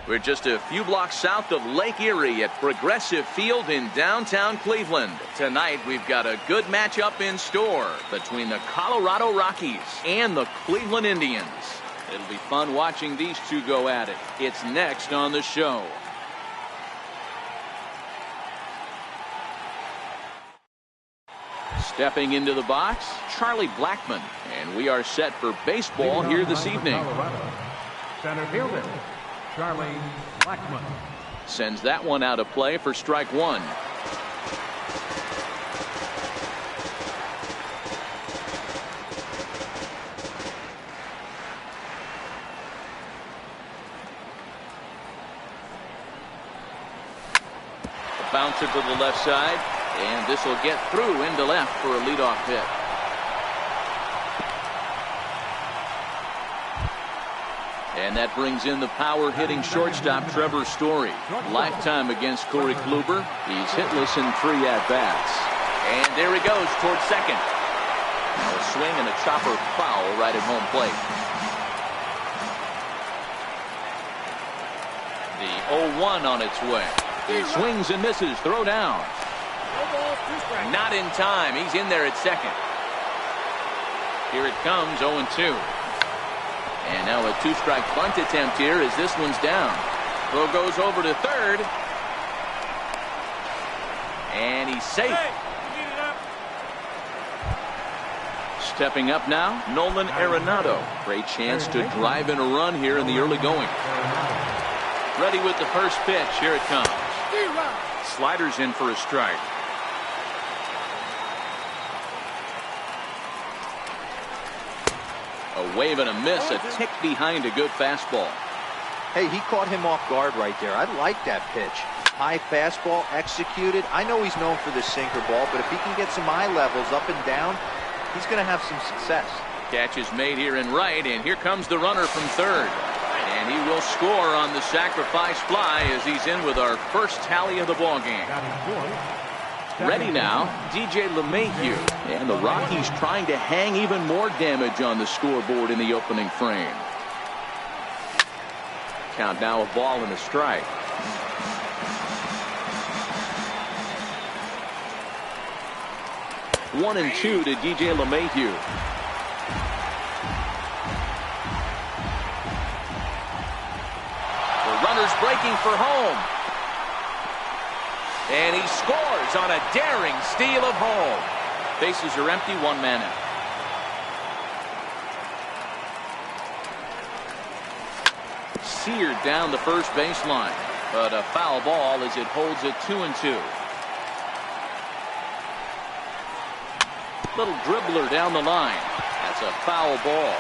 We're just a few blocks south of Lake Erie at Progressive Field in downtown Cleveland. Tonight, we've got a good matchup in store between the Colorado Rockies and the Cleveland Indians. It'll be fun watching these two go at it. It's next on the show. Stepping into the box, Charlie Blackmon. And we are set for baseball here this evening. Center fielder, Charlie Blackmon. Sends that one out of play for strike one. A bouncer to the left side, and this will get through into left for a leadoff hit. And that brings in the power-hitting shortstop Trevor Story. Lifetime against Corey Kluber. He's hitless in 3 at-bats. And there he goes towards second. Now a swing and a chopper foul right at home plate. The 0-1 on its way. He swings and misses. Throw down. Not in time. He's in there at second. Here it comes, 0-2. And now a 2-strike bunt attempt here as this one's down. Throw goes over to third. And he's safe. Stepping up now, Nolan Arenado. Great chance to drive in a run here in the early going. Ready with the first pitch. Here it comes. Sliders in for a strike. A wave and a miss, a tick behind a good fastball. Hey, he caught him off guard right there. I like that pitch. High fastball executed. I know he's known for the sinker ball, but if he can get some eye levels up and down, he's going to have some success. Catch is made here in right, and here comes the runner from third. And he will score on the sacrifice fly as he's in with our first tally of the ballgame. Ready now, geee-mulah2k3's. And the Rockies trying to hang even more damage on the scoreboard in the opening frame. Count now a ball and a strike. One and two to geee-mulah2k3. The runner's breaking for home. And he scores on a daring steal of home. Bases are empty, 1 man out. Seared down the first baseline, but a foul ball as it holds it 2-2. Little dribbler down the line. That's a foul ball.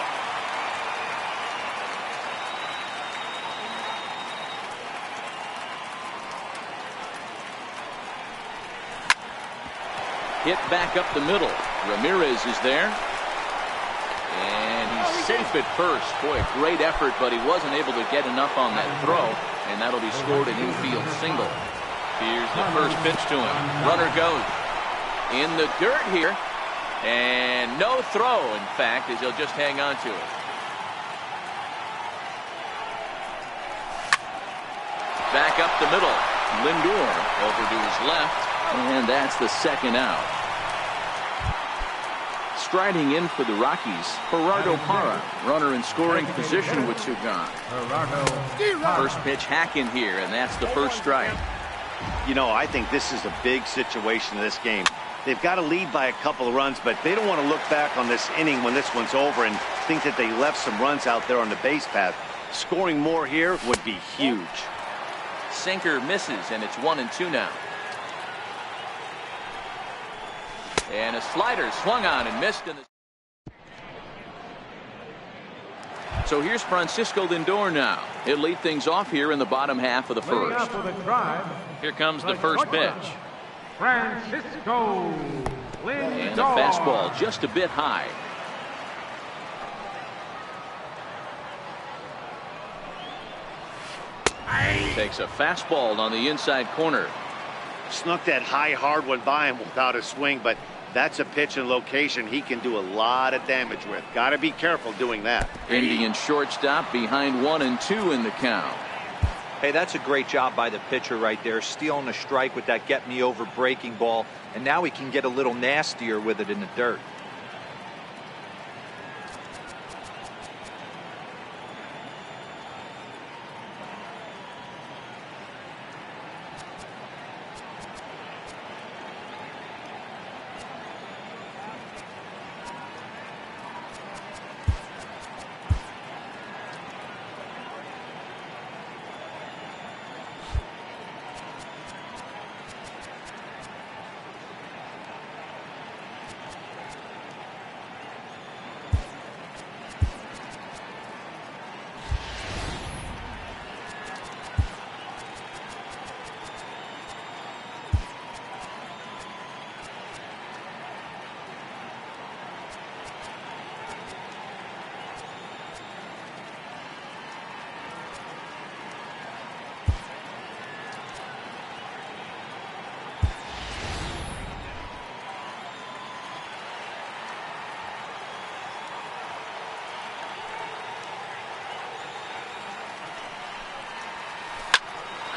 Hit back up the middle. Ramirez is there. And he's safe at first. Boy, a great effort, but he wasn't able to get enough on that throw. And that'll be scored an infield single. Here's the first pitch to him. Runner goes in the dirt here. And no throw, in fact, as he'll just hang on to it. Back up the middle. Lindor over to his left. And that's the second out. Striding in for the Rockies, Gerardo Parra, runner in scoring position with 2 gone. First pitch hack in here, and that's the first strike. You know, I think this is a big situation in this game. They've got to lead by a couple of runs, but they don't want to look back on this inning when this one's over and think that they left some runs out there on the base path. Scoring more here would be huge. Sinker misses, and it's 1-2 now. And a slider swung on and missed. So here's Francisco Lindor now. He'll lead things off here in the bottom half of the first. Here comes the first pitch. Francisco Lindor. And a fastball just a bit high. Takes a fastball on the inside corner. Snuck that high hard one by him without a swing, but that's a pitch and location he can do a lot of damage with. Got to be careful doing that. Indian shortstop behind 1-2 in the count. Hey, that's a great job by the pitcher right there, stealing a strike with that get-me-over breaking ball, and now he can get a little nastier with it in the dirt.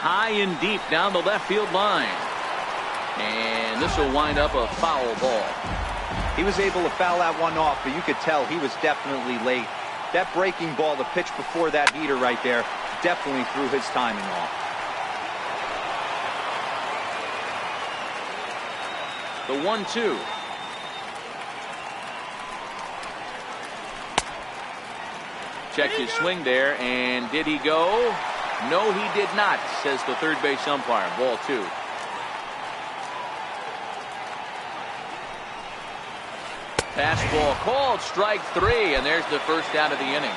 High and deep down the left field line. And this will wind up a foul ball. He was able to foul that one off, but you could tell he was definitely late. That breaking ball, the pitch before that heater right there, definitely threw his timing off. The 1-2. Checked his swing there, and did he go? No, he did not, says the third base umpire. Ball 2. Fastball called, strike 3, and there's the first out of the inning.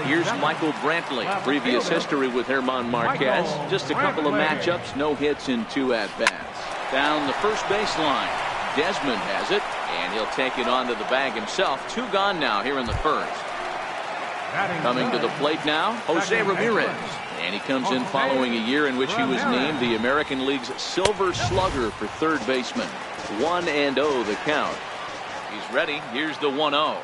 Here's Michael Brantley. Previous history with German Marquez. Just a couple of matchups, no hits in 2 at-bats. Down the first baseline. Desmond has it, and he'll take it onto the bag himself. 2 gone now here in the first. Coming to the plate now, Jose Ramirez. And he comes in following a year in which he was named the American League's Silver Slugger for third baseman. 1-0 the count. He's ready. Here's the 1-0.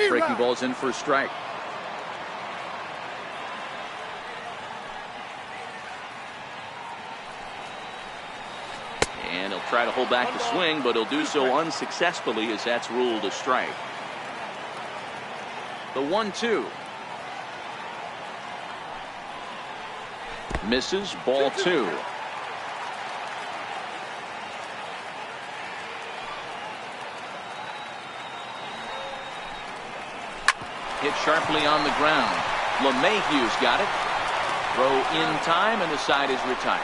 Breaking ball's in for a strike. And he'll try to hold back the swing, but he'll do so unsuccessfully as that's ruled a strike. The 1-2. Misses, ball 2. Hit sharply on the ground. LeMahieu's got it. Throw in time, and the side is retired.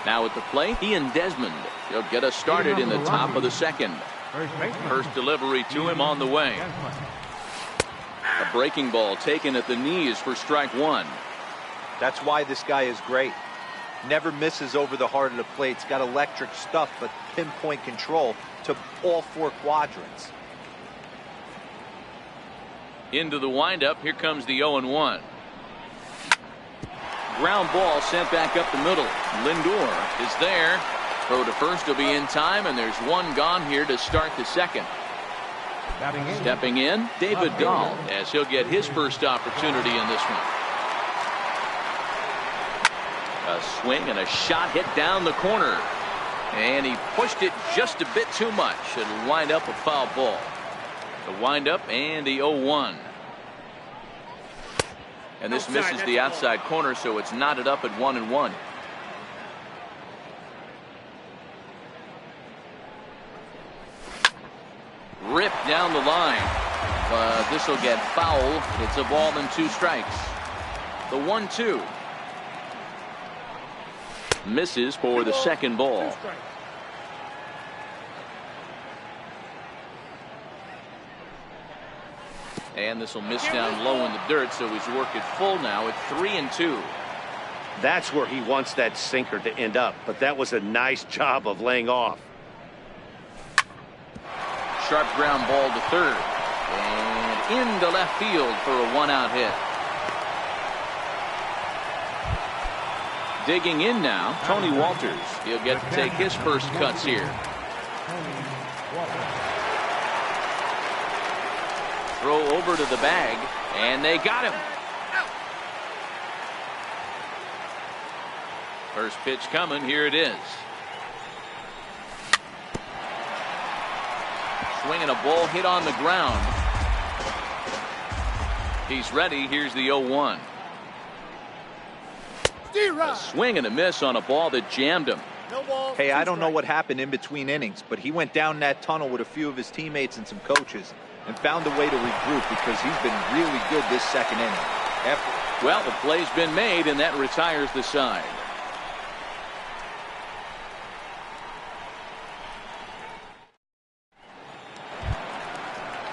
Now at the plate, Ian Desmond. He'll get us started in the top of the second. First delivery to him on the way. A breaking ball taken at the knees for strike 1. That's why this guy is great. Never misses over the heart of the plate. He's got electric stuff, but pinpoint control to all 4 quadrants. Into the windup. Here comes the 0-1. Ground ball sent back up the middle. Lindor is there. Throw to first will be in time, and there's 1 gone here to start the second. Stepping in, David Dahl, as he'll get his first opportunity in this one. A swing and a shot hit down the corner. And he pushed it just a bit too much. It'll wind up a foul ball. The windup and the 0-1. And this misses the outside corner, so it's knotted up at 1-1. Ripped down the line. But this will get foul. It's a ball and 2 strikes. The 1-2. Misses for the second ball. And this will miss down low in the dirt, so he's worked it full now at 3-2. That's where he wants that sinker to end up, but that was a nice job of laying off. Sharp ground ball to third. And into left field for a 1-out hit. Digging in now, Tony Walters. He'll get to take his first cuts here. Throw over to the bag, and they got him. First pitch coming. Here it is. Swinging a ball hit on the ground. He's ready. Here's the 0-1. A swing and a miss on a ball that jammed him. Hey, I don't know what happened in between innings, but he went down that tunnel with a few of his teammates and some coaches and found a way to regroup because he's been really good this second inning. Well, the play's been made, and that retires the side.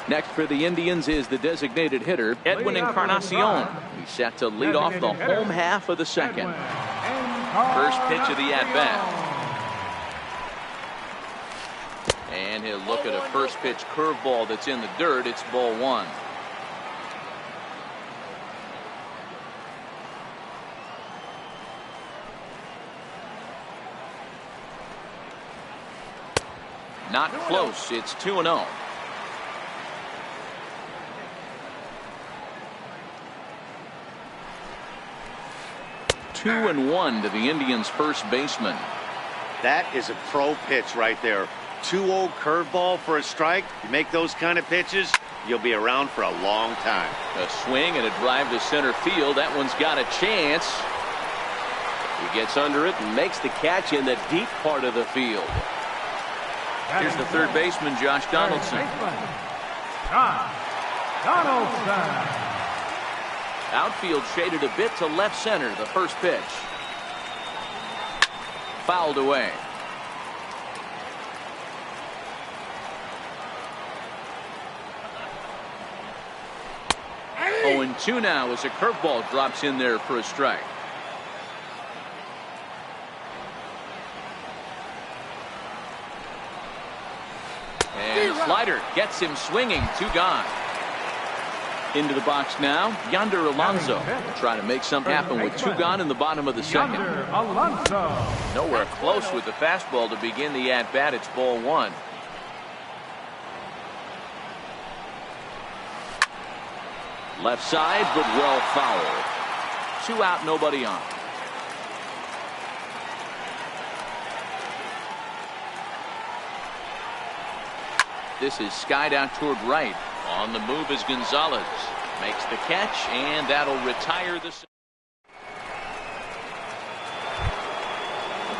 Next for the Indians is the designated hitter, Edwin Encarnacion. He's set to lead off the home half of the second. First pitch of the at-bat. And he'll look at a first pitch curveball that's in the dirt. It's ball one. Not close. It's 2-0. Two and one to the Indians' first baseman. That is a pro pitch right there. 2-0 curveball for a strike. You make those kind of pitches, you'll be around for a long time. A swing and a drive to center field. That one's got a chance. He gets under it and makes the catch in the deep part of the field. Here's the third baseman, Josh Donaldson. Outfield shaded a bit to left center. The first pitch. Fouled away. Oh, and 2 now as a curveball drops in there for a strike. And slider gets him swinging. 2 gone. Into the box now, Yonder Alonso. Trying to make something happen with 2 gone in the bottom of the second. Nowhere close with the fastball to begin the at-bat. It's ball one. Left side, but well fouled. 2 out, nobody on. This is skied out toward right. On the move is Gonzalez. Makes the catch, and that'll retire the.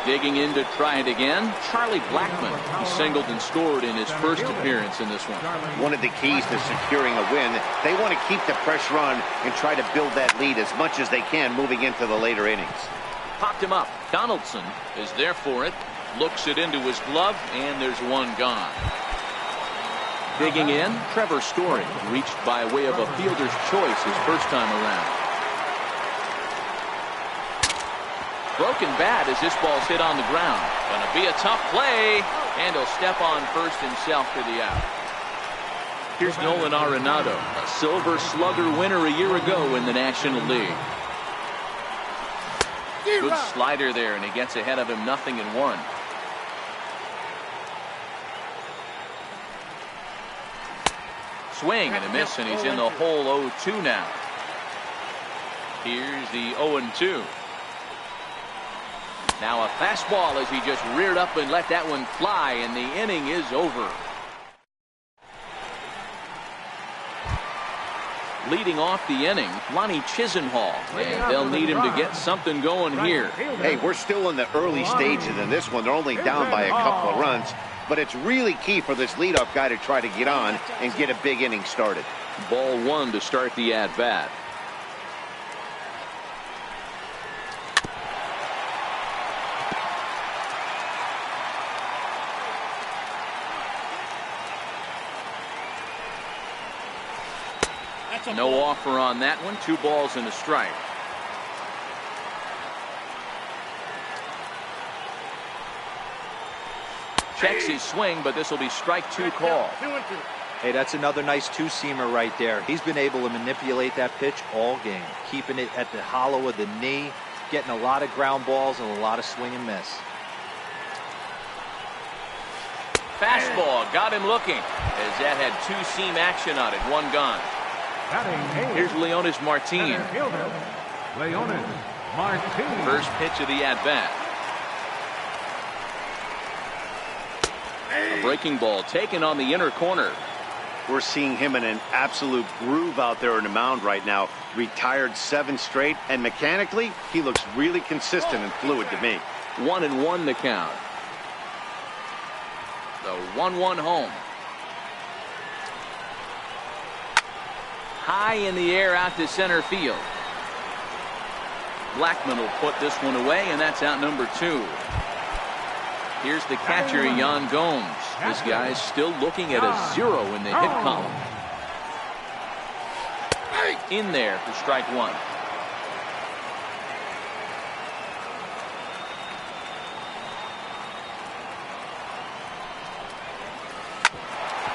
Digging in to try it again, Charlie Blackmon. He singled and scored in his first appearance in this one. One of the keys to securing a win, they want to keep the pressure on and try to build that lead as much as they can moving into the later innings. Popped him up. Donaldson is there for it. Looks it into his glove, and there's 1 gone. Digging in, Trevor Story reached by way of a fielder's choice his first time around. Broken bat as this ball's hit on the ground. Gonna be a tough play, and he'll step on first himself for the out. Here's Nolan Arenado, a Silver Slugger winner a year ago in the National League. Good slider there, and he gets ahead of him 0-1. Swing and a miss, and he's in the hole 0-2 now. Here's the 0-2. Now a fastball as he just reared up and let that one fly, and the inning is over. Leading off the inning, Lonnie Chisenhall, and they'll need him to get something going here. Hey, we're still in the early stages in this one. They're only down by a couple of runs, but it's really key for this leadoff guy to try to get on and get a big inning started. Ball one to start the at-bat. No offer on that one. 2 balls and a strike. Checks his swing, but this will be strike 2 call. Hey, that's another nice 2-seamer right there. He's been able to manipulate that pitch all game, keeping it at the hollow of the knee, getting a lot of ground balls and a lot of swing and miss. Fastball got him looking, as that had two-seam action on it. One gone. Here's Leonis Martin. Leonis Martin. First pitch of the at-bat. A breaking ball taken on the inner corner. We're seeing him in an absolute groove out there on the mound right now. Retired 7 straight, and mechanically, he looks really consistent and fluid to me. 1-1 the count. The 1-1 home. High in the air out to center field. Blackman will put this one away, and that's out number 2. Here's the catcher, Yan Gomes. This guy's still looking at a 0 in the hit column. In there for strike 1.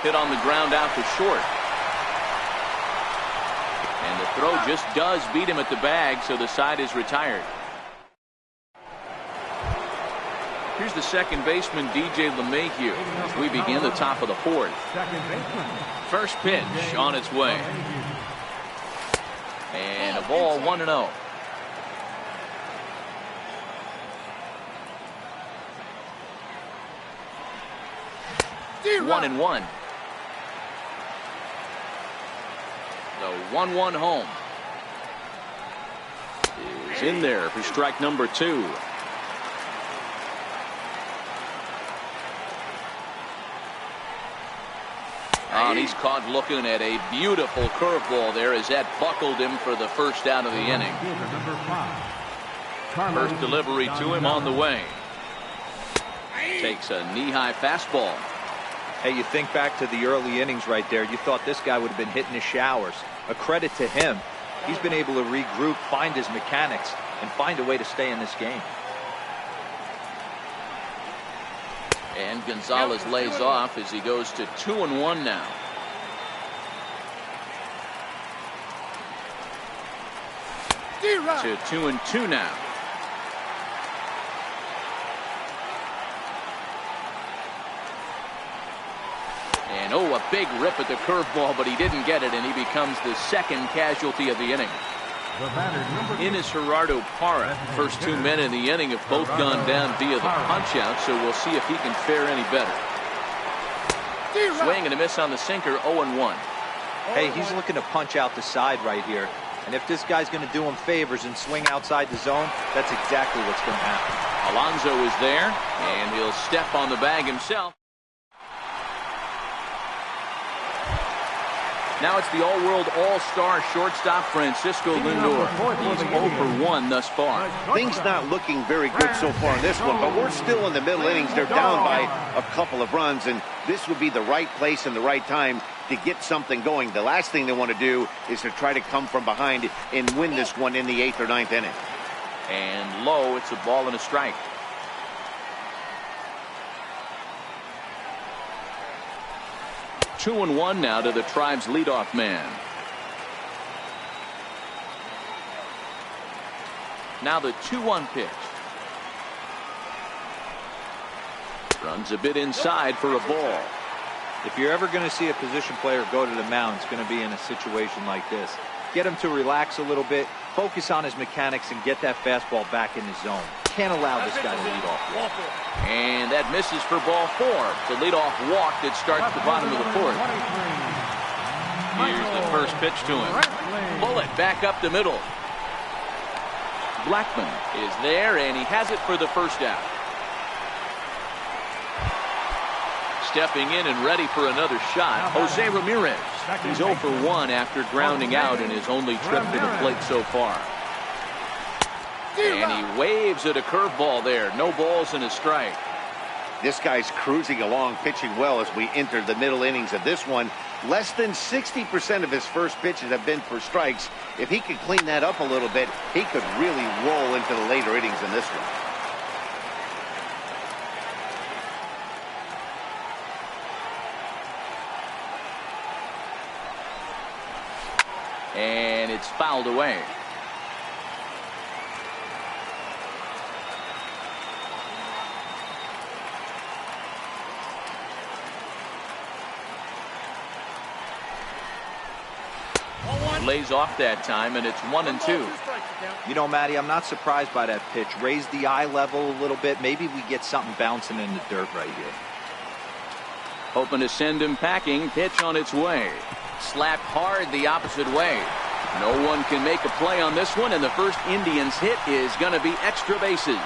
Hit on the ground out to short. And the throw just does beat him at the bag, so the side is retired. Here's the second baseman, DJ LeMahieu, as we begin the top of the 4th. First pitch on its way. And a ball 1-0. One and 1. The 1-1 home is in there for strike number 2. And he's caught looking at a beautiful curveball there as that buckled him for the first out of the inning. First delivery to him on the way. Takes a knee-high fastball. Hey, you think back to the early innings right there. You thought this guy would have been hitting his showers. A credit to him. He's been able to regroup, find his mechanics, and find a way to stay in this game. And Gonzalez lays off as he goes to 2-1 now. To 2-2 now. And a big rip at the curveball, but he didn't get it, and he becomes the second casualty of the inning. Ines Gerardo Parra, first 2 men in the inning have both gone down via the punch-out, so we'll see if he can fare any better. Swing and a miss on the sinker, 0-1. Hey, he's looking to punch out the side right here. And if this guy's going to do him favors and swing outside the zone, that's exactly what's going to happen. Alonso is there, and he'll step on the bag himself. Now it's the all-world all-star shortstop Francisco Lindor. He's 0 for 1 thus far. Things not looking very good so far in this one, but we're still in the middle innings. They're down by a couple of runs, and this would be the right place and the right time to get something going. The last thing they want to do is to try to come from behind and win this one in the 8th or 9th inning. And low, it's a ball and a strike. Two and 1 now to the Tribe's leadoff man. Now the 2-1 pitch. Runs a bit inside for a ball. If you're ever going to see a position player go to the mound, it's going to be in a situation like this. Get him to relax a little bit, focus on his mechanics, and get that fastball back in his zone. Can't allow this guy to lead off. And that misses for ball 4. The leadoff walk that starts the bottom of the 4th. Here's the first pitch to him. Bullet back up the middle. Blackman is there, and he has it for the first out. Stepping in and ready for another shot, Jose Ramirez. He's 0 for 1 after grounding out in his only trip to the plate so far. And he waves at a curveball there. No balls and a strike. This guy's cruising along, pitching well as we enter the middle innings of this one. Less than 60% of his first pitches have been for strikes. If he could clean that up a little bit, he could really roll into the later innings in this one. And it's fouled away. lays off that time, and it's 1-2. You know, Matty, I'm not surprised by that pitch. Raise the eye level a little bit. Maybe we get something bouncing in the dirt right here. Hoping to send him packing. Pitch on its way. Slapped hard the opposite way. No one can make a play on this one, and the first Indians hit is going to be extra bases.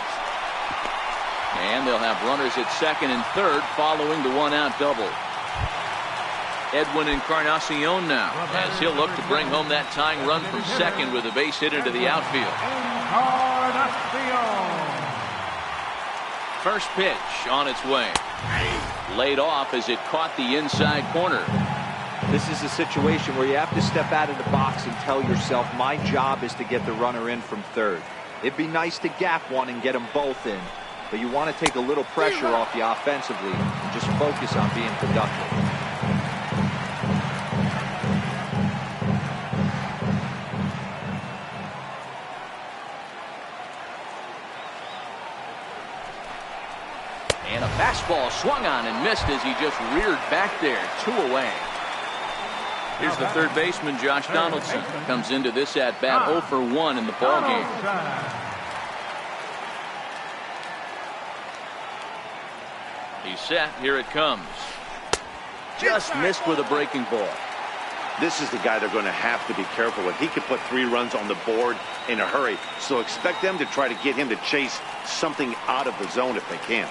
And they'll have runners at second and third following the one-out double. Edwin Encarnacion now, as he'll look to bring home that tying run from second with a base hit into the outfield. First pitch on its way. Laid off as it caught the inside corner. This is a situation where you have to step out of the box and tell yourself, my job is to get the runner in from third. It'd be nice to gap one and get them both in, but you want to take a little pressure off you offensively and just focus on being productive. And a fastball swung on and missed as he just reared back there. 2 away. Here's the third baseman, Josh Donaldson. Comes into this at-bat 0 for 1 in the ballgame. He's set. Here it comes. Just missed with a breaking ball. This is the guy they're going to have to be careful with. He could put 3 runs on the board in a hurry. So expect them to try to get him to chase something out of the zone if they can.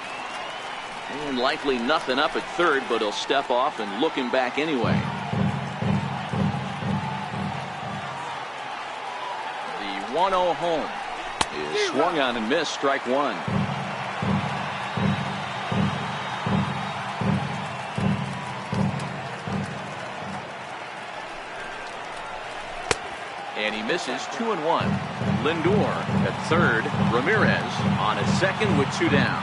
And likely nothing up at third, but he'll step off and look him back anyway. The 1-0 home is swung on and missed. Strike 1. And he misses. 2-1. Lindor at third. Ramirez on at second with 2 down.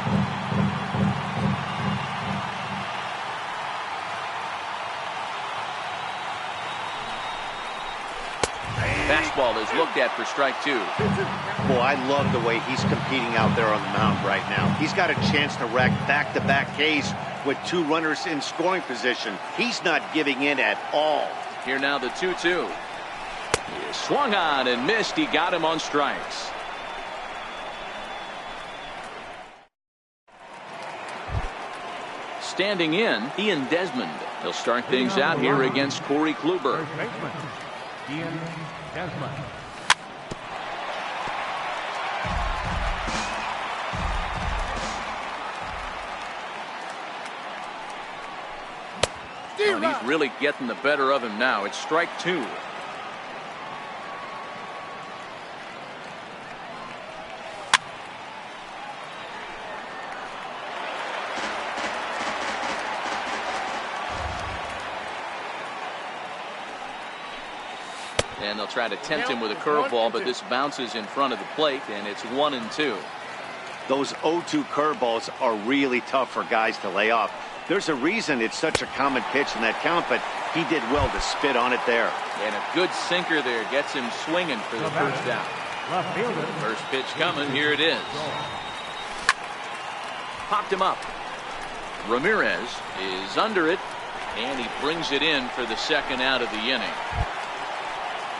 Fastball is looked at for strike 2. Boy, I love the way he's competing out there on the mound right now. He's got a chance to rack back-to-back Ks with 2 runners in scoring position. He's not giving in at all. Here now the 2-2. He swung on and missed. He got him on strikes. Standing in, Ian Desmond. He'll start things out here against Corey Kluber. Ian Desmond. And he's really getting the better of him now. It's strike 2. And they'll try to tempt him with a curveball, but this bounces in front of the plate, and it's 1-2. Those 0-2 curveballs are really tough for guys to lay off. There's a reason it's such a common pitch in that count, but he did well to spit on it there. And a good sinker there gets him swinging for the first out. First pitch coming. Here it is. Popped him up. Ramirez is under it, and he brings it in for the second out of the inning.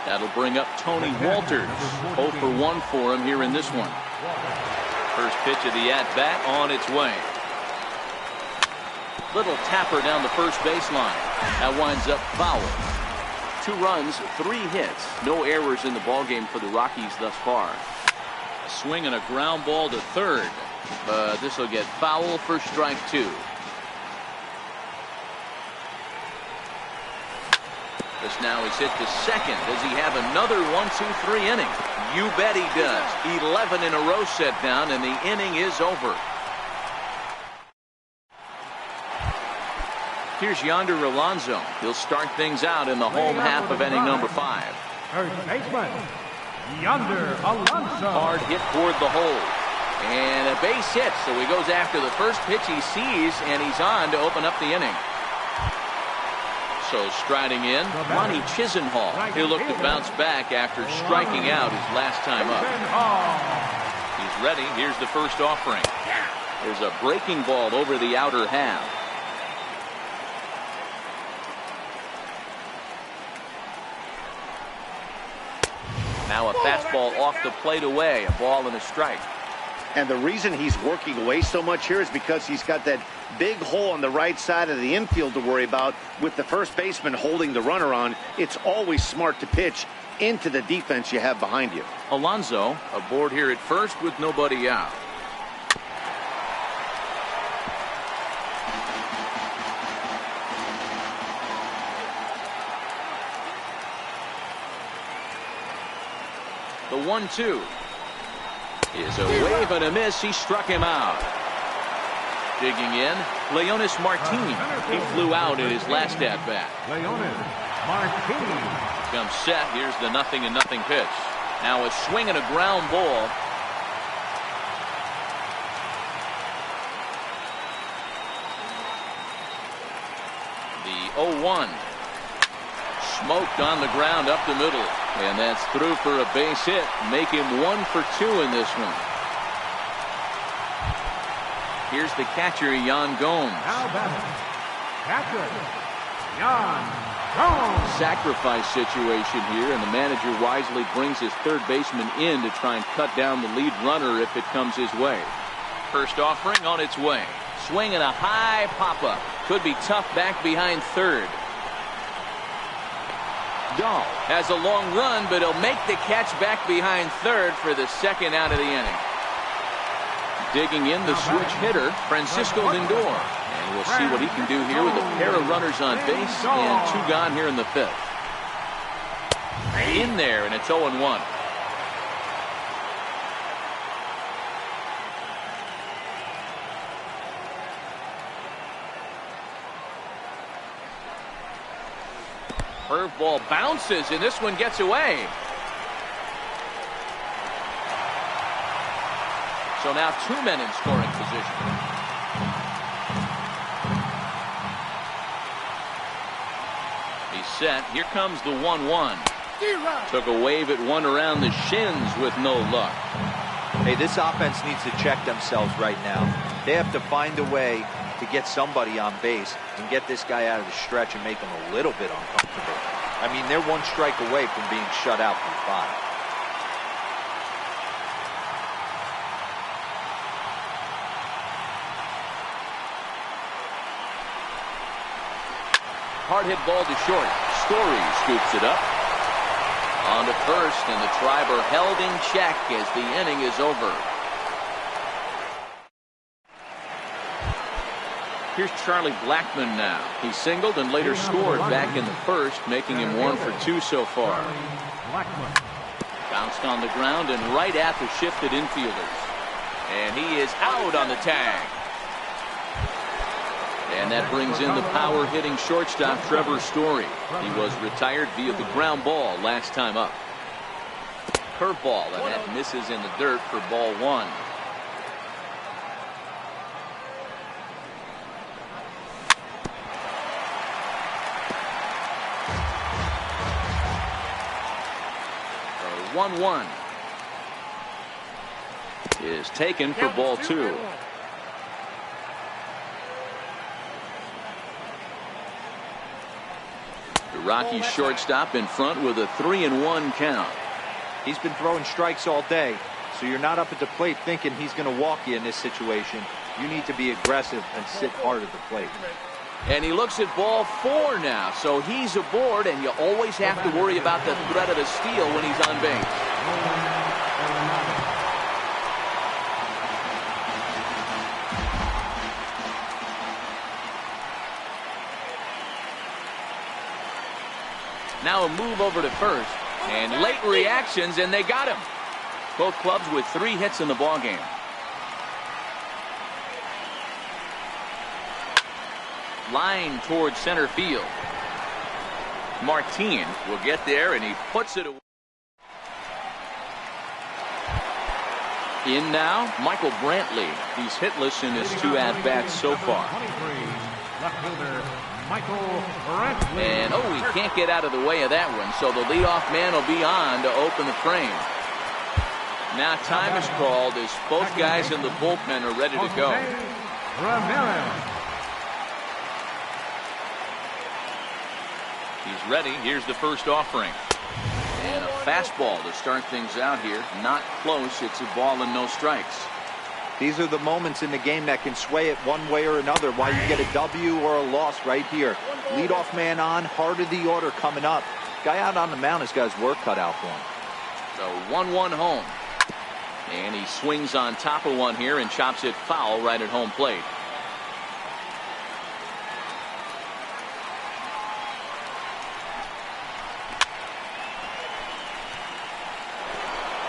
That'll bring up Tony Walters. 0 for 1 for him here in this one. First pitch of the at-bat on its way. Little tapper down the first baseline. That winds up foul. 2 runs, 3 hits. No errors in the ballgame for the Rockies thus far. A swing and a ground ball to third. But this will get foul for strike 2. This now is hit to second. Does he have another 1-2-3 inning? You bet he does. 11 in a row set down, and the inning is over. Here's Yonder Alonso. He'll start things out in the home half of inning number 5. First baseman, Yonder Alonso. Hard hit toward the hole. And a base hit, so he goes after the first pitch he sees, and he's on to open up the inning. So striding in, Ronnie Chisenhall. He'll look to bounce back after striking out his last time up. He's ready. Here's the first offering. There's a breaking ball over the outer half. Now a fastball off the plate away. A ball and a strike. And the reason he's working away so much here is because he's got that big hole on the right side of the infield to worry about. With the first baseman holding the runner on, it's always smart to pitch into the defense you have behind you. Alonso aboard here at first with nobody out. The 1-2 is a wave and a miss. He struck him out. Digging in, Leonis Martin. He flew out in his last at-bat. Leonis Martin. Comes set. Here's the 0-0 pitch. Now a swing and a ground ball. The 0-1. Smoked on the ground up the middle. And that's through for a base hit. Make him 1 for 2 in this one. Here's the catcher, Yan Gomes. Now batting, catcher, Yan Gomes. Sacrifice situation here, and the manager wisely brings his third baseman in to try and cut down the lead runner if it comes his way. First offering on its way. Swing and a high pop-up. Could be tough back behind third. Dahl has a long run, but he'll make the catch back behind third for the second out of the inning. Digging in, the switch hitter, Francisco Lindor. And we'll see what he can do here with a pair of runners on base and 2 gone here in the 5th. In there, and it's 0-1. Curveball bounces, and this one gets away. So now 2 men in scoring position. He's set. Here comes the 1-1. Took a wave at one around the shins with no luck. Hey, this offense needs to check themselves right now. They have to find a way to get somebody on base and get this guy out of the stretch and make him a little bit uncomfortable. I mean, they're 1 strike away from being shut out from 5. Hard hit ball to short. Story scoops it up. On to first, and the Triber held in check as the inning is over. Here's Charlie Blackmon now. He singled and later scored back in the first, making him 1 for 2 so far. Bounced on the ground and right at the shifted infielders. And he is out on the tag. And that brings in the power-hitting shortstop, Trevor Story. He was retired via the ground ball last time up. Curveball, and that misses in the dirt for ball 1. The 1-1 is taken for ball 2. The Rockies shortstop in front with a 3-1 count. He's been throwing strikes all day, so you're not up at the plate thinking he's going to walk you in this situation. You need to be aggressive and sit hard at the plate. And he looks at ball 4 now, so he's aboard, and you always have to worry about the threat of a steal when he's on base. Now a move over to first, and late reactions, and they got him. Both clubs with 3 hits in the ballgame. Line towards center field. Martin will get there, and he puts it away. In now, Michael Brantley. He's hitless in his 2 at-bats so far. And he can't get out of the way of that one, so the leadoff man will be on to open the frame. Now time is called as both guys in the bullpen are ready to go. He's ready. Here's the first offering. And a fastball to start things out here. Not close. It's a ball and no strikes. These are the moments in the game that can sway it one way or another, why you get a W or a loss right here. Leadoff man on, heart of the order coming up. Guy out on the mound has got his work cut out for him. So 1-1 home. And he swings on top of one here and chops it foul right at home plate.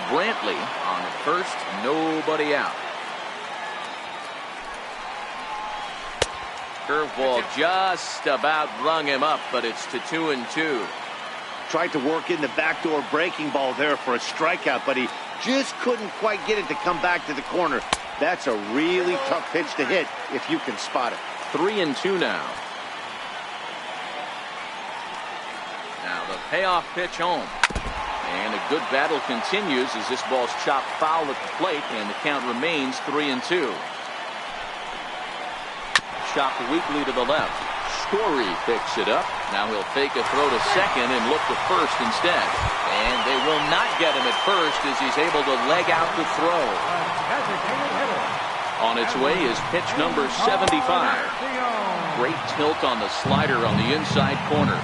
Brantley on the first, nobody out. Curveball just about rung him up, but it's to 2-2. Tried to work in the backdoor breaking ball there for a strikeout, but he just couldn't quite get it to come back to the corner. That's a really tough pitch to hit if you can spot it. 3-2 now. Now the payoff pitch home. And a good battle continues as this ball's chopped foul at the plate, and the count remains 3-2. Chopped weakly to the left. Story picks it up. Now he'll fake a throw to second and look to first instead. And they will not get him at first as he's able to leg out the throw. On its way is pitch number 75. Great tilt on the slider on the inside corner.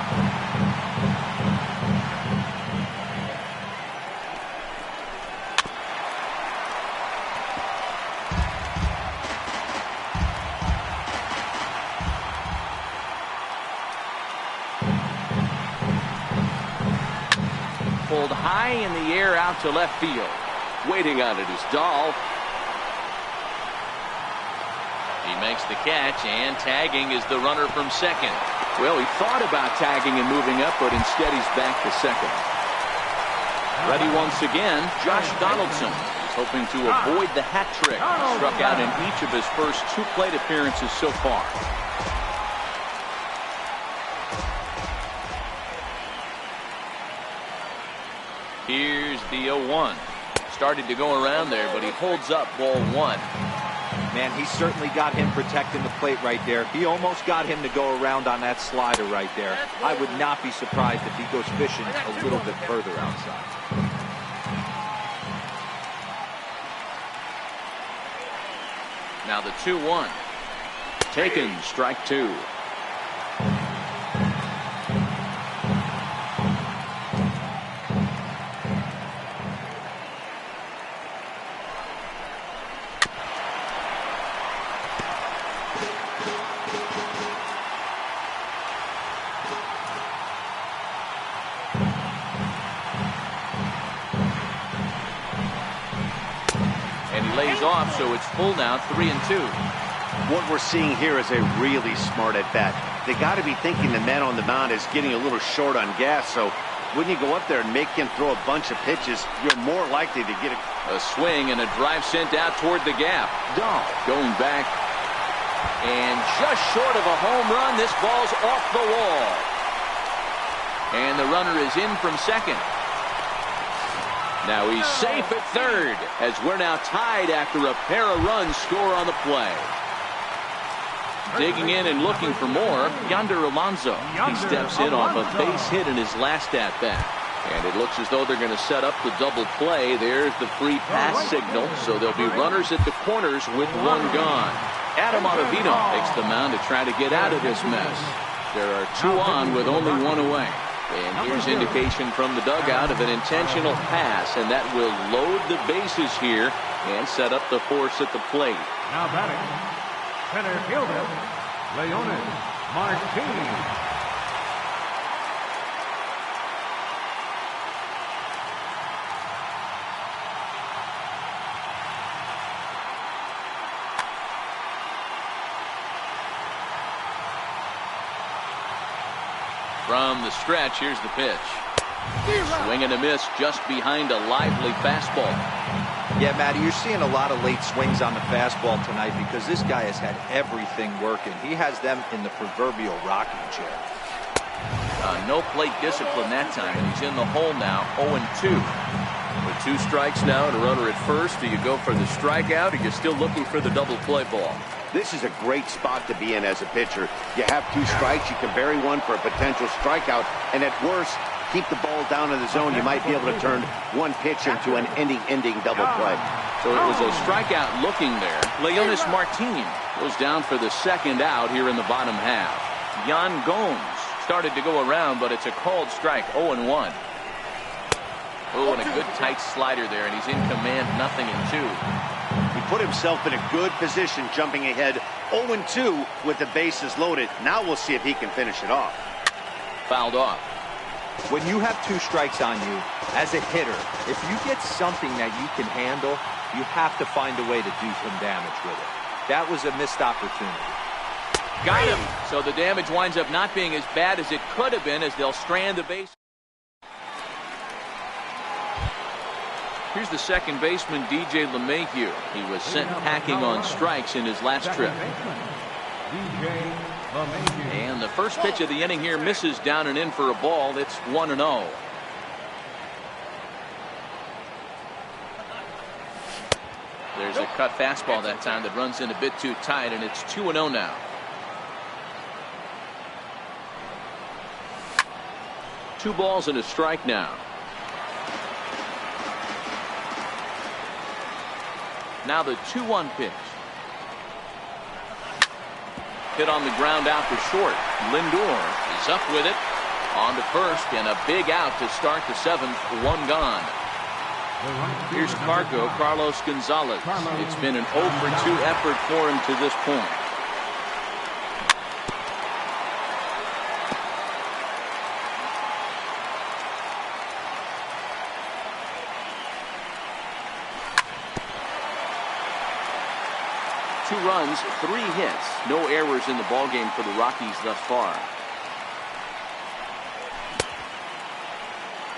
Pulled high in the air out to left field. Waiting on it is Dahl. He makes the catch, and tagging is the runner from second. Well, he thought about tagging and moving up, but instead he's back to second. Ready once again, Josh Donaldson. He's hoping to avoid the hat trick. Struck out in each of his first 2 plate appearances so far. Here's the 0-1. Started to go around there, but he holds up ball 1. Man, he certainly got him protecting the plate right there. He almost got him to go around on that slider right there. I would not be surprised if he goes fishing a little bit further outside. Now the 2-1. Taken, strike 2. Lays off, so it's full now, 3-2. What we're seeing here is a really smart at bat. They got to be thinking the man on the mound is getting a little short on gas, so when you go up there and make him throw a bunch of pitches, you're more likely to get a swing and a drive sent out toward the gap. Dahl going back, and just short of a home run. This ball's off the wall, and the runner is in from second. Now he's safe at third as we're now tied after a pair of runs score on the play. Digging in and looking for more, Yonder Alonso. He steps in off a base hit in his last at-bat. And it looks as though they're going to set up the double play. There's the free pass signal, so there'll be runners at the corners with 1 gone. Adam Ottavino takes the mound to try to get out of this mess. There are 2 on with only 1 away. And here's indication from the dugout of an intentional pass, and that will load the bases here and set up the force at the plate. Now batting, center fielder, Leonard Martinez. From the stretch, here's the pitch. Swing and a miss just behind a lively fastball. Yeah, Matty, you're seeing a lot of late swings on the fastball tonight because this guy has had everything working. He has them in the proverbial rocking chair. No plate discipline that time, and he's in the hole now, 0-2. With 2 strikes now and a runner at first, do you go for the strikeout or you're still looking for the double play ball? This is a great spot to be in as a pitcher. You have 2 strikes, you can bury one for a potential strikeout, and at worst, keep the ball down in the zone, you might be able to turn one pitch into an ending double play. So it was a strikeout looking there. Leonis Martin goes down for the second out here in the bottom half. Yan Gomes started to go around, but it's a called strike, 0-1. Oh, and a good tight slider there, and he's in command, 0-2. He put himself in a good position, jumping ahead 0-2 with the bases loaded. Now we'll see if he can finish it off. Fouled off. When you have 2 strikes on you, as a hitter, if you get something that you can handle, you have to find a way to do some damage with it. That was a missed opportunity. Got him. So the damage winds up not being as bad as it could have been, as they'll strand the base. Here's the second baseman, DJ LeMahieu. He was sent packing on strikes in his last trip. And the first pitch of the inning here misses down and in for a ball. It's 1-0. There's a cut fastball that time that runs in a bit too tight, and it's 2-0 now. Two balls and a strike now. Now the 2-1 pitch. Hit on the ground out to short. Lindor is up with it. On to first, and a big out to start the 7th. 1 gone. Here's Carlos Gonzalez. It's been an 0-for-2 effort for him to this point. Two runs, 3 hits, no errors in the ballgame for the Rockies thus far.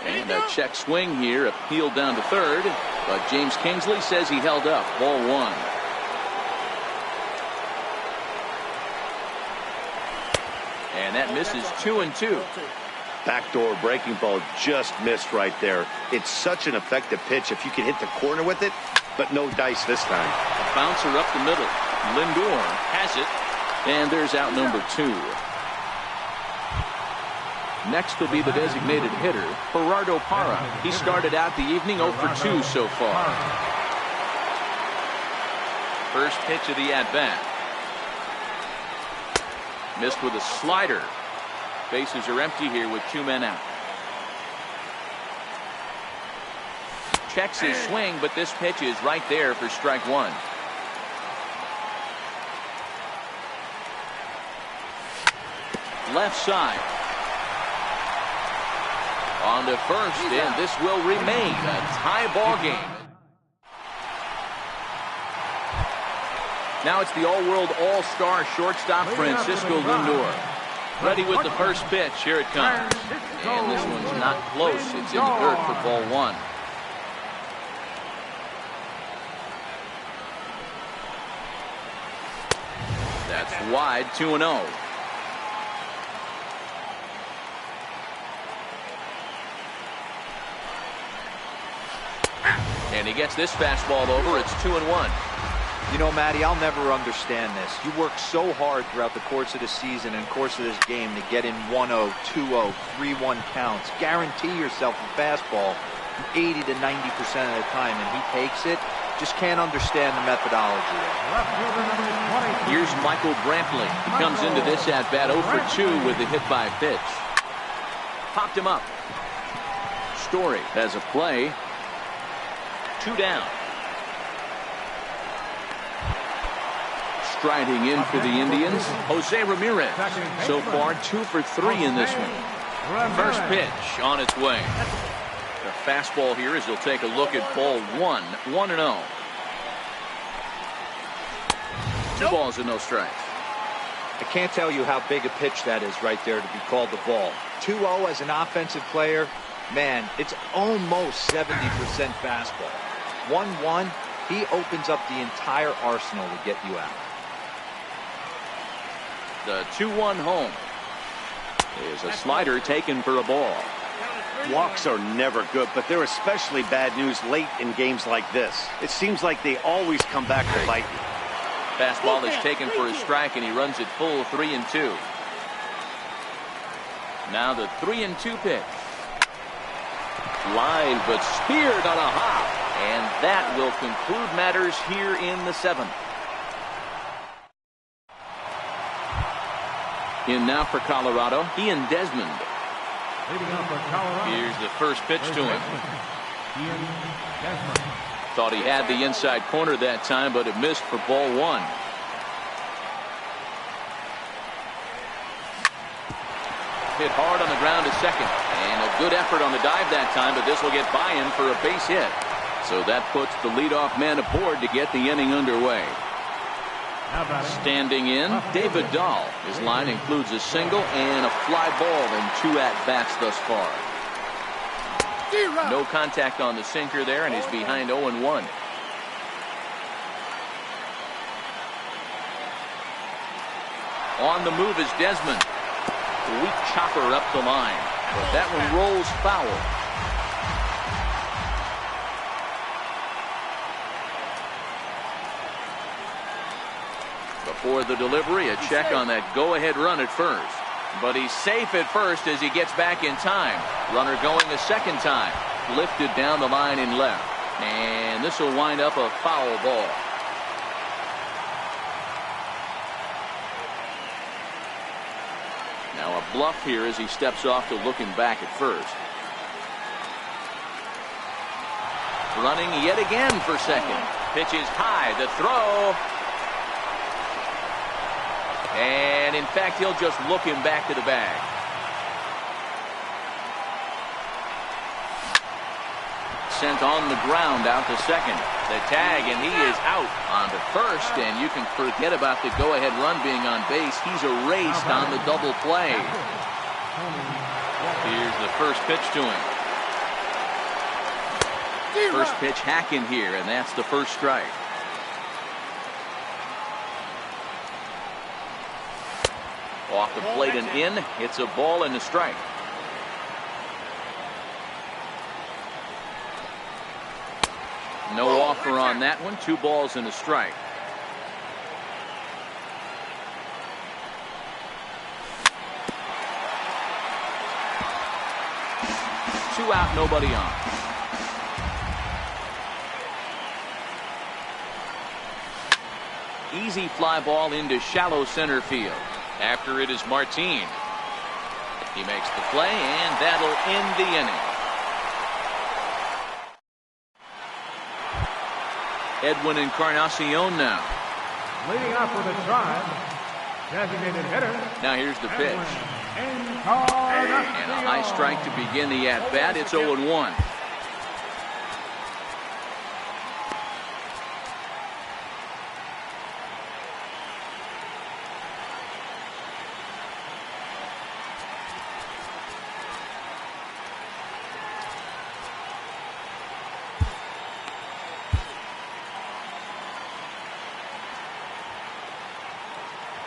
And a check swing here, appealed down to third, but James Kingsley says he held up. Ball 1. And that misses 2-2. Backdoor breaking ball just missed right there. It's such an effective pitch if you can hit the corner with it, but no dice this time. A bouncer up the middle. Lindor has it, and there's out number 2. Next will be the designated hitter, Gerardo Parra. He started out the evening 0-for-2 so far. First pitch of the at-bat. Missed with a slider. Bases are empty here with 2 men out. Checks his swing, but this pitch is right there for strike 1. Left side. On to first, and this will remain a tie ball game. Now it's the all-world all-star shortstop Francisco Lindor. Ready with the first pitch. Here it comes. And this one's not close. It's in the dirt for ball 1. That's wide, 2-0. And he gets this fastball over. It's 2-1. You know, Matty, I'll never understand this. You work so hard throughout the course of the season and course of this game to get in 1-0, 2-0, 3-1 counts. Guarantee yourself a fastball 80 to 90% of the time, and he takes it. Just can't understand the methodology. Here's Michael Brantley. He comes into this at-bat 0-for-2 with the hit by pitch. Popped him up. Story has a play. 2 down. Striding in for the Indians, Jose Ramirez. So far, 2 for 3 in this one. First pitch on its way. The fastball here as he'll take a look at ball 1. 1-0. 2 balls and no strikes. I can't tell you how big a pitch that is right there to be called the ball. 2-0 as an offensive player, man, it's almost 70% fastball. 1-1, he opens up the entire arsenal to get you out. The 2-1 home is a slider taken for a ball. Walks are never good, but they're especially bad news late in games like this. It seems like they always come back to bite you. Fastball is taken for a strike, and he runs it full 3-2. Now the 3-2 pitch. Line, but speared on a hop. And that will conclude matters here in the 7th. In now for Colorado, Ian Desmond. Leading off for Colorado. Here's the first pitch to him. Ian Desmond. Thought he had the inside corner that time, but it missed for ball 1. Hit hard on the ground to second. And a good effort on the dive that time, but this will get by him for a base hit. So that puts the leadoff man aboard to get the inning underway. Standing in, David Dahl. His line includes a single and a fly ball in 2 at-bats thus far. No contact on the sinker there, and he's behind 0-1. On the move is Desmond. Weak chopper up the line, but that one rolls foul. Before the delivery, a check on that go-ahead run at first. But he's safe at first as he gets back in time. Runner going a second time. Lifted down the line in left. And this will wind up a foul ball. Now a bluff here as he steps off to looking back at first. Running yet again for second. Pitch is high. The throw. And in fact, he'll just look him back to the bag. Sent on the ground out to second. The tag, and he is out on to first, and you can forget about the go-ahead run being on base. He's erased on the double play. Here's the first pitch to him. First pitch hack in here, and that's the first strike. Off the plate and in. It's a ball and a strike. No offer on that one. 2 balls and a strike. Two out, nobody on. Easy fly ball into shallow center field. After it is Martin. He makes the play, and that'll end the inning. Edwin Encarnacion now. Leading off with a drive. Designated hitter. Now here's the pitch. And a high strike to begin the at-bat. It's 0-1.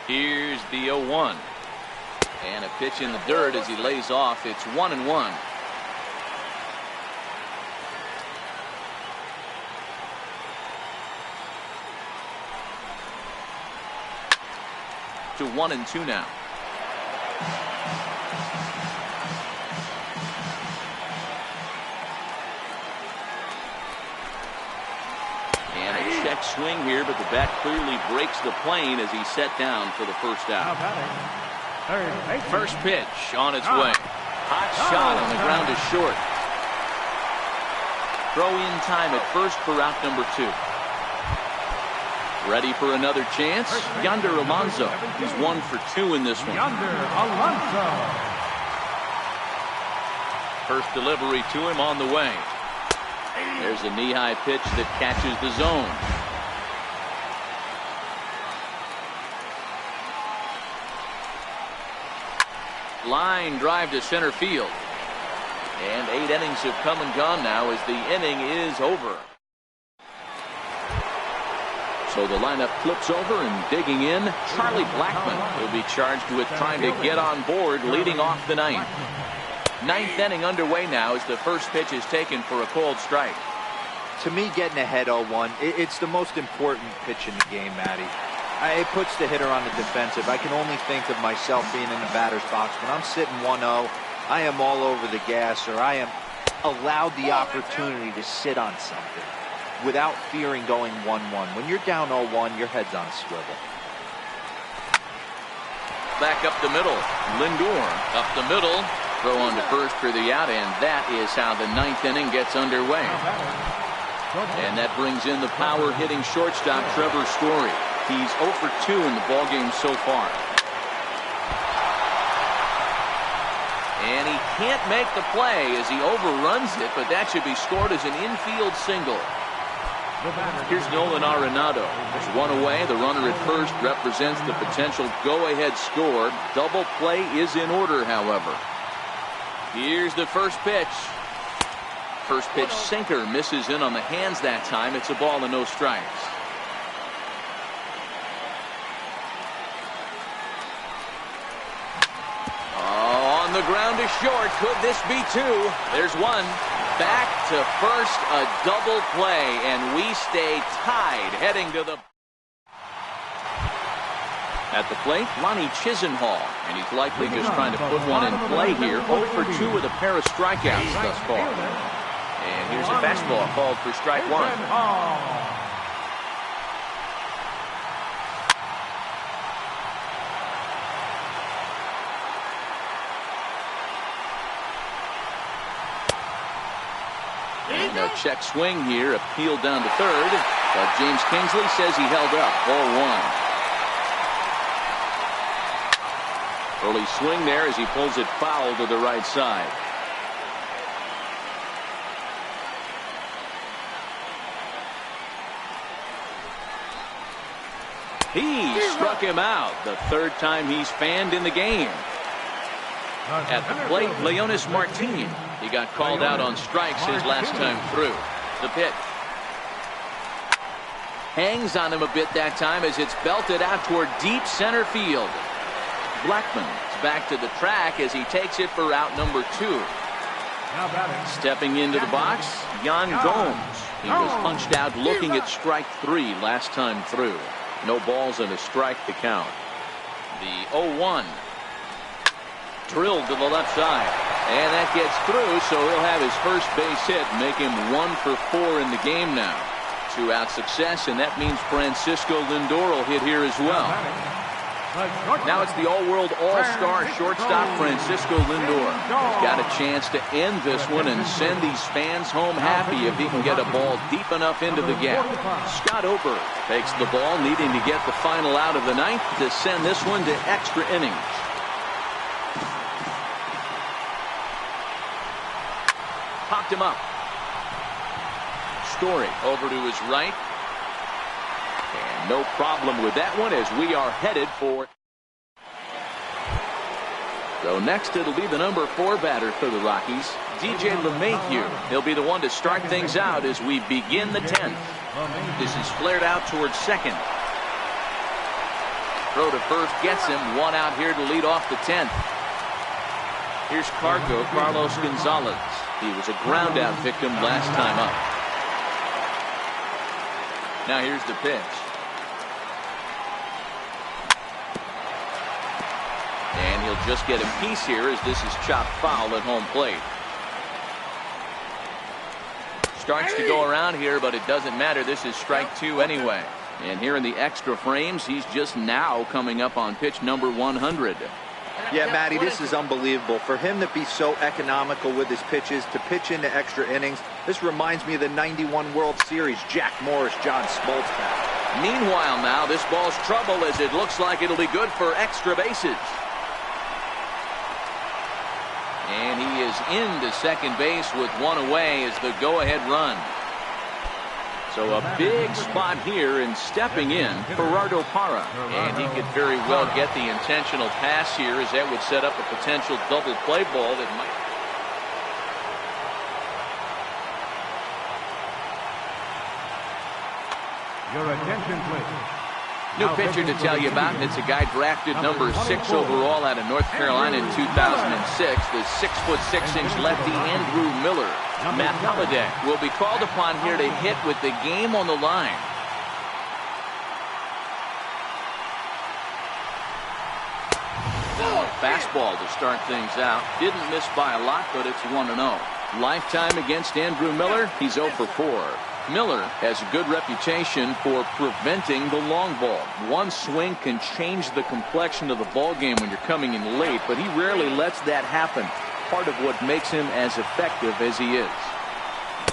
Here's the 0-1. And a pitch in the dirt as he lays off. It's 1-1. To 1-2 now. And a check swing here, but the bat clearly breaks the plane as he's set down for the first out. First pitch on its way. Hot shot on the ground is short. Throw in time at first for out number 2. Ready for another chance. Yonder Alonso. He's 1 for 2 in this one. Yonder Alonso. First delivery to him on the way. There's a knee-high pitch that catches the zone. Line drive to center field. And 8 innings have come and gone now as the inning is over. So the lineup flips over and digging in. Charlie Blackmon will be charged with trying to get on board leading off the 9th. 9th inning underway now as the first pitch is taken for a called strike. To me, getting ahead 0-1, it's the most important pitch in the game, Matty. It puts the hitter on the defensive. I can only think of myself being in the batter's box. When I'm sitting 1-0, I am all over the gas, or I am allowed the opportunity to sit on something without fearing going 1-1. When you're down 0-1, your head's on a swivel. Back up the middle. Lindor up the middle. Throw on to first for the out, and that is how the 9th inning gets underway. And that brings in the power-hitting shortstop, Trevor Story. He's 0 for 2 in the ballgame so far. And he can't make the play as he overruns it, but that should be scored as an infield single. Here's Nolan Arenado. There's one away. The runner at first represents the potential go-ahead score. Double play is in order, however. Here's the first pitch. First pitch sinker misses in on the hands that time. It's a ball and no strikes. Oh, on the ground to short. Could this be two? There's one. Back to first, a double play, and we stay tied heading to the... At the plate, Lonnie Chisenhall, and he's likely just trying to put one in play here. 0 for 2 with a pair of strikeouts thus far. And here's a fastball called for strike one. And a check swing here, appealed down to third, but James Kingsley says he held up. Ball one. Early swing there as he pulls it foul to the right side. He struck him out, the third time he's fanned in the game. At the plate, Leonis Martin. He got called out on strikes his last time through. The pitch. Hangs on him a bit that time as it's belted out toward deep center field. Blackman is back to the track as he takes it for out number 2. Stepping into the box, Yan Gomes. He was punched out looking at strike 3 last time through. No balls and a strike to count. The 0-1. Drilled to the left side. And that gets through, so he'll have his first base hit, make him 1 for 4 in the game now. 2-out success, and that means Francisco Lindor will hit here as well. Now it's the all-world all-star shortstop Francisco Lindor. He's got a chance to end this one and send these fans home happy if he can get a ball deep enough into the gap. Scott Ober takes the ball, needing to get the final out of the 9th to send this one to extra innings. Popped him up. Story over to his right. And no problem with that one as we are headed for... So next it'll be the number 4 batter for the Rockies, DJ LeMahieu. He'll be the one to start things out as we begin the 10th. This is flared out towards second. Throw to first gets him. 1 out here to lead off the 10th. Here's Carlos Gonzalez. He was a ground out victim last time up. Now here's the pitch. And he'll just get a piece here as this is chopped foul at home plate. Starts to go around here, but it doesn't matter. This is strike 2 anyway. And here in the extra frames, he's just now coming up on pitch number 100. Yeah, Matty, this is unbelievable. For him to be so economical with his pitches, to pitch into extra innings, this reminds me of the '91 World Series, Jack Morris, John Smoltz battle. Meanwhile now, this ball's trouble as it looks like it'll be good for extra bases. And he is into second base with 1 away as the go-ahead run. So a big spot here, and stepping in, Gerardo Parra. And he could very well get the intentional pass here as that would set up a potential double play ball that might... Your attention, please. New pitcher to tell you about, and it's a guy drafted number 6 overall out of North Carolina in 2006. The 6'6" lefty Andrew Miller. Matt Holliday will be called upon here to hit with the game on the line. Fastball to start things out. Didn't miss by a lot, but it's 1-0. Lifetime against Andrew Miller, he's 0 for 4. Miller has a good reputation for preventing the long ball. One swing can change the complexion of the ball game when you're coming in late, but he rarely lets that happen. Part of what makes him as effective as he is.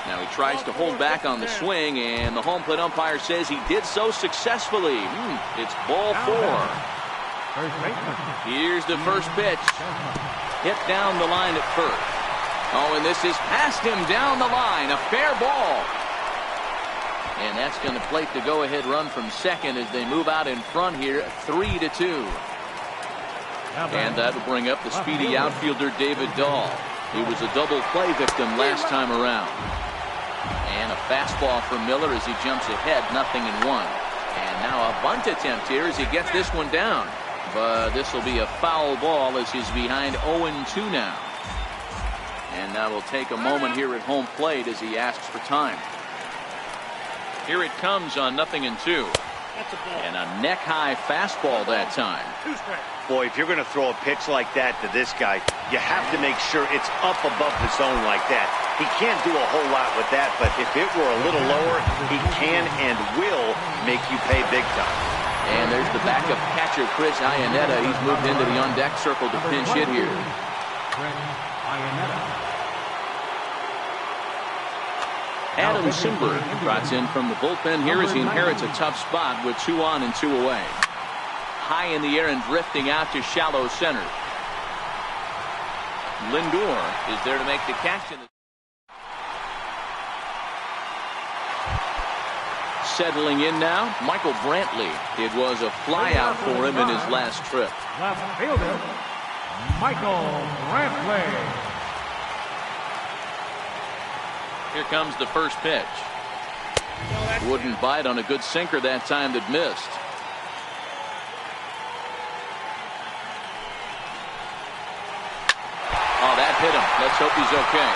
Now he tries to hold back on the swing, and the home plate umpire says he did so successfully. It's ball 4. Here's the first pitch. Hit down the line at first. Oh, and this is past him down the line. A fair ball. And that's going to plate the go-ahead run from second as they move out in front here, 3-2. And that'll bring up the speedy outfielder David Dahl. He was a double play victim last time around. And a fastball from Miller as he jumps ahead, 0-1. And now a bunt attempt here as he gets this one down. But this will be a foul ball as he's behind 0-2 now. And that will take a moment here at home plate as he asks for time. Here it comes on 0-2. And a neck-high fastball that time. Boy, if you're going to throw a pitch like that to this guy, you have to make sure it's up above the zone like that. He can't do a whole lot with that, but if it were a little lower, he can and will make you pay big time. And there's the backup catcher, Chris Iannetta. He's moved into the on-deck circle to pinch hit here. Adam Simberg trots in from the bullpen here as he inherits a tough spot with 2 on and 2 away. High in the air and drifting out to shallow center. Lindor is there to make the catch. Settling in now, Michael Brantley. It was a flyout for him in his last trip. Left fielder, Michael Brantley. Here comes the first pitch. Wouldn't bite on a good sinker that time that missed. Oh, that hit him. Let's hope he's okay.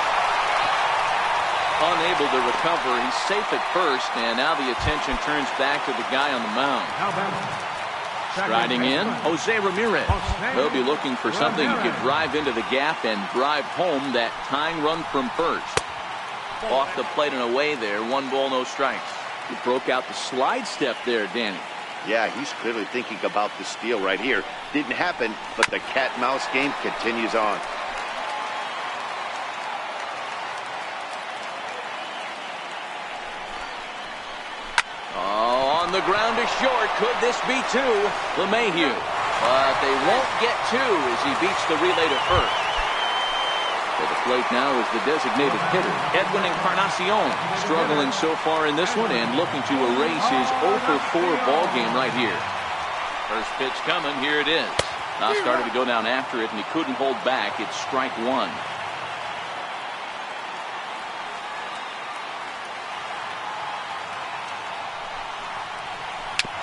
Unable to recover. He's safe at first, and now the attention turns back to the guy on the mound. Striding in, Jose Ramirez. He'll be looking for something he could drive into the gap and drive home that tying run from first. Off the plate and away there. 1 ball, no strikes. He broke out the slide step there, Danny. Yeah, he's clearly thinking about the steal right here. Didn't happen, but the cat-mouse game continues on. Oh, on the ground to short. Could this be 2? LeMahieu. But they won't get 2 as he beats the relay to first. For the plate now is the designated hitter, Edwin Encarnacion, struggling so far in this one and looking to erase his 0 for 4 ball game right here. First pitch coming, here it is. Now started to go down after it, and he couldn't hold back. It's strike 1.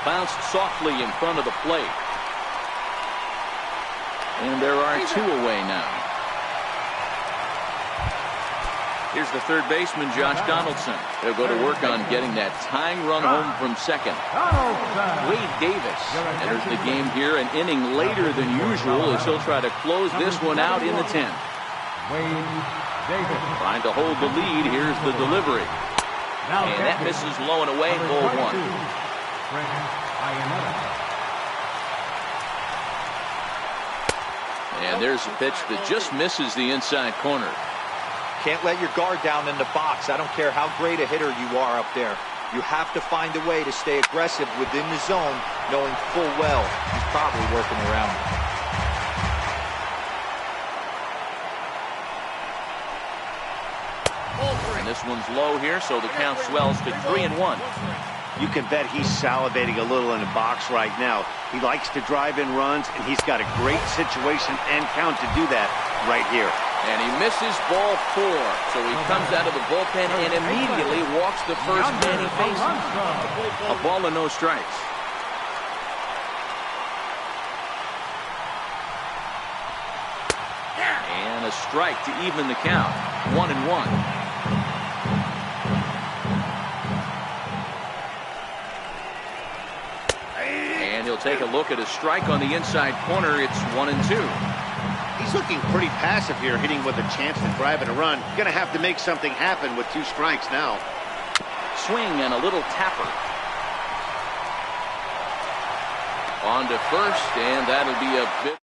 Bounced softly in front of the plate. And there are 2 away now. Here's the third baseman, Josh Donaldson. They'll go to work on getting that tying run home from second. Wade Davis enters the game here an inning later than usual as he'll try to close this one out in the 10th. Trying to hold the lead. Here's the delivery. And that misses low and away, ball 1. And there's a pitch that just misses the inside corner. Can't let your guard down in the box. I don't care how great a hitter you are up there. You have to find a way to stay aggressive within the zone, knowing full well he's probably working around. And this one's low here, so the count swells to 3-1. You can bet he's salivating a little in the box right now. He likes to drive in runs, and he's got a great situation and count to do that right here. And he misses ball 4. So he comes out of the bullpen and immediately walks the first man he faces. A ball and no strikes. And a strike to even the count. 1-1. And he'll take a look at a strike on the inside corner. It's 1-2. He's He's looking pretty passive here, hitting with a chance to drive and a run. Going to have to make something happen with 2 strikes now. Swing and a little tapper. On to first, and that'll be a bit.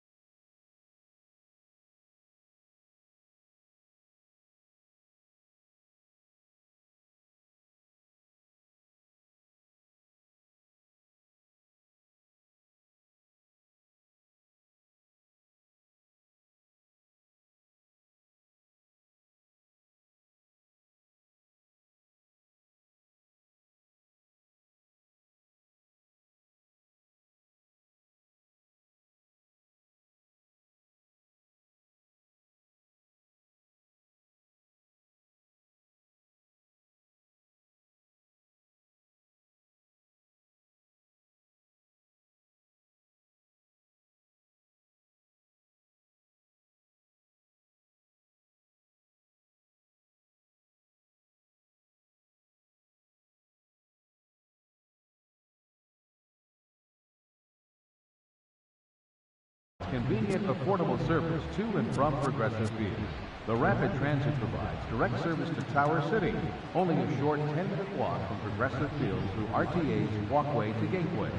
Convenient, affordable service to and from Progressive Field. The Rapid Transit provides direct service to Tower City. Only a short 10-minute walk from Progressive Field through RTA's Walkway to Gateway.